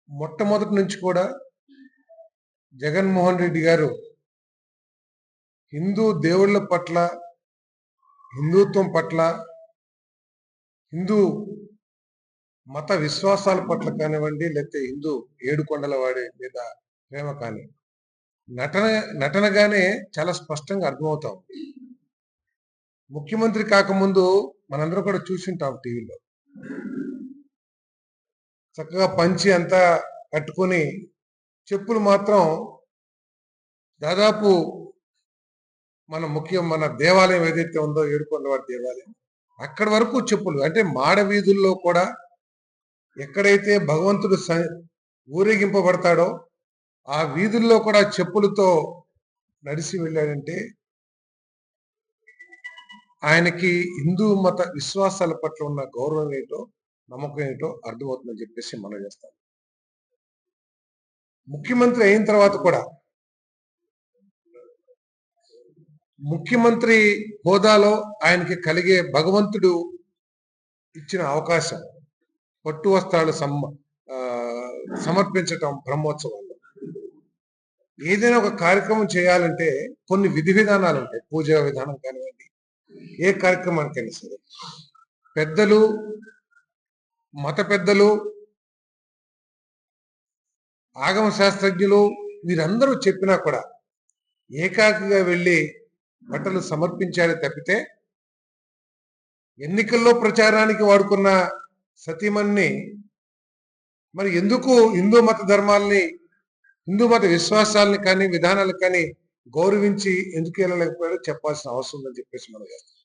మొట్టమొదటి నుంచి కూడా జగన్మోహన్ రెడ్డి గారు హిందూ దేవుళ్ళ పట్ల, హిందుత్వం పట్ల, హిందూ మత విశ్వాసాల పట్ల కానివ్వండి, లేకపోతే హిందూ ఏడుకొండల వాడి మీద ప్రేమ కానీ నటనగానే చాలా స్పష్టంగా అర్థమవుతాం. ముఖ్యమంత్రి కాకముందు మనందరం కూడా చూసింటాం టీవీలో. చక్కగా పంచి అంతా కట్టుకొని చెప్పులు మాత్రం దాదాపు మన దేవాలయం ఏదైతే ఉందో ఏడుకొండవాడి దేవాలయం అక్కడి వరకు చెప్పులు, అంటే మాడ వీధుల్లో కూడా ఎక్కడైతే భగవంతుడు ఊరేగింపబడతాడో ఆ వీధుల్లో కూడా చెప్పులతో నడిచి వెళ్ళాడంటే ఆయనకి హిందూ మత విశ్వాసాల పట్ల ఉన్న గౌరవం ఏంటో, నమ్మకం ఏంటో అర్థమవుతుందని చెప్పేసి మనం చేస్తాం. ముఖ్యమంత్రి అయిన తర్వాత కూడా ముఖ్యమంత్రి హోదాలో ఆయనకి కలిగే భగవంతుడు ఇచ్చిన అవకాశం పట్టు వస్త్రాలు సమర్పించటం బ్రహ్మోత్సవాల్లో. ఏదైనా ఒక కార్యక్రమం చేయాలంటే కొన్ని విధి విధానాలు ఉంటాయి. పూజా విధానం కానివ్వండి, ఏ కార్యక్రమానికైనా సరే పెద్దలు, మత పెద్దలు, ఆగమ శాస్త్రజ్ఞులు వీరందరూ చెప్పినా కూడా ఏకాకిగా వెళ్ళి బట్టలు సమర్పించాడే తప్పితే ఎన్నికల్లో ప్రచారానికి వాడుకున్న సతీమణిని మరి ఎందుకు హిందూ మత ధర్మాలని, హిందూ మత విశ్వాసాలని కానీ విధానాలు కానీ గౌరవించి ఎందుకు వెళ్ళలేకపోయాడో చెప్పాల్సిన అవసరం ఉందని చెప్పేసి మనం చేస్తాం.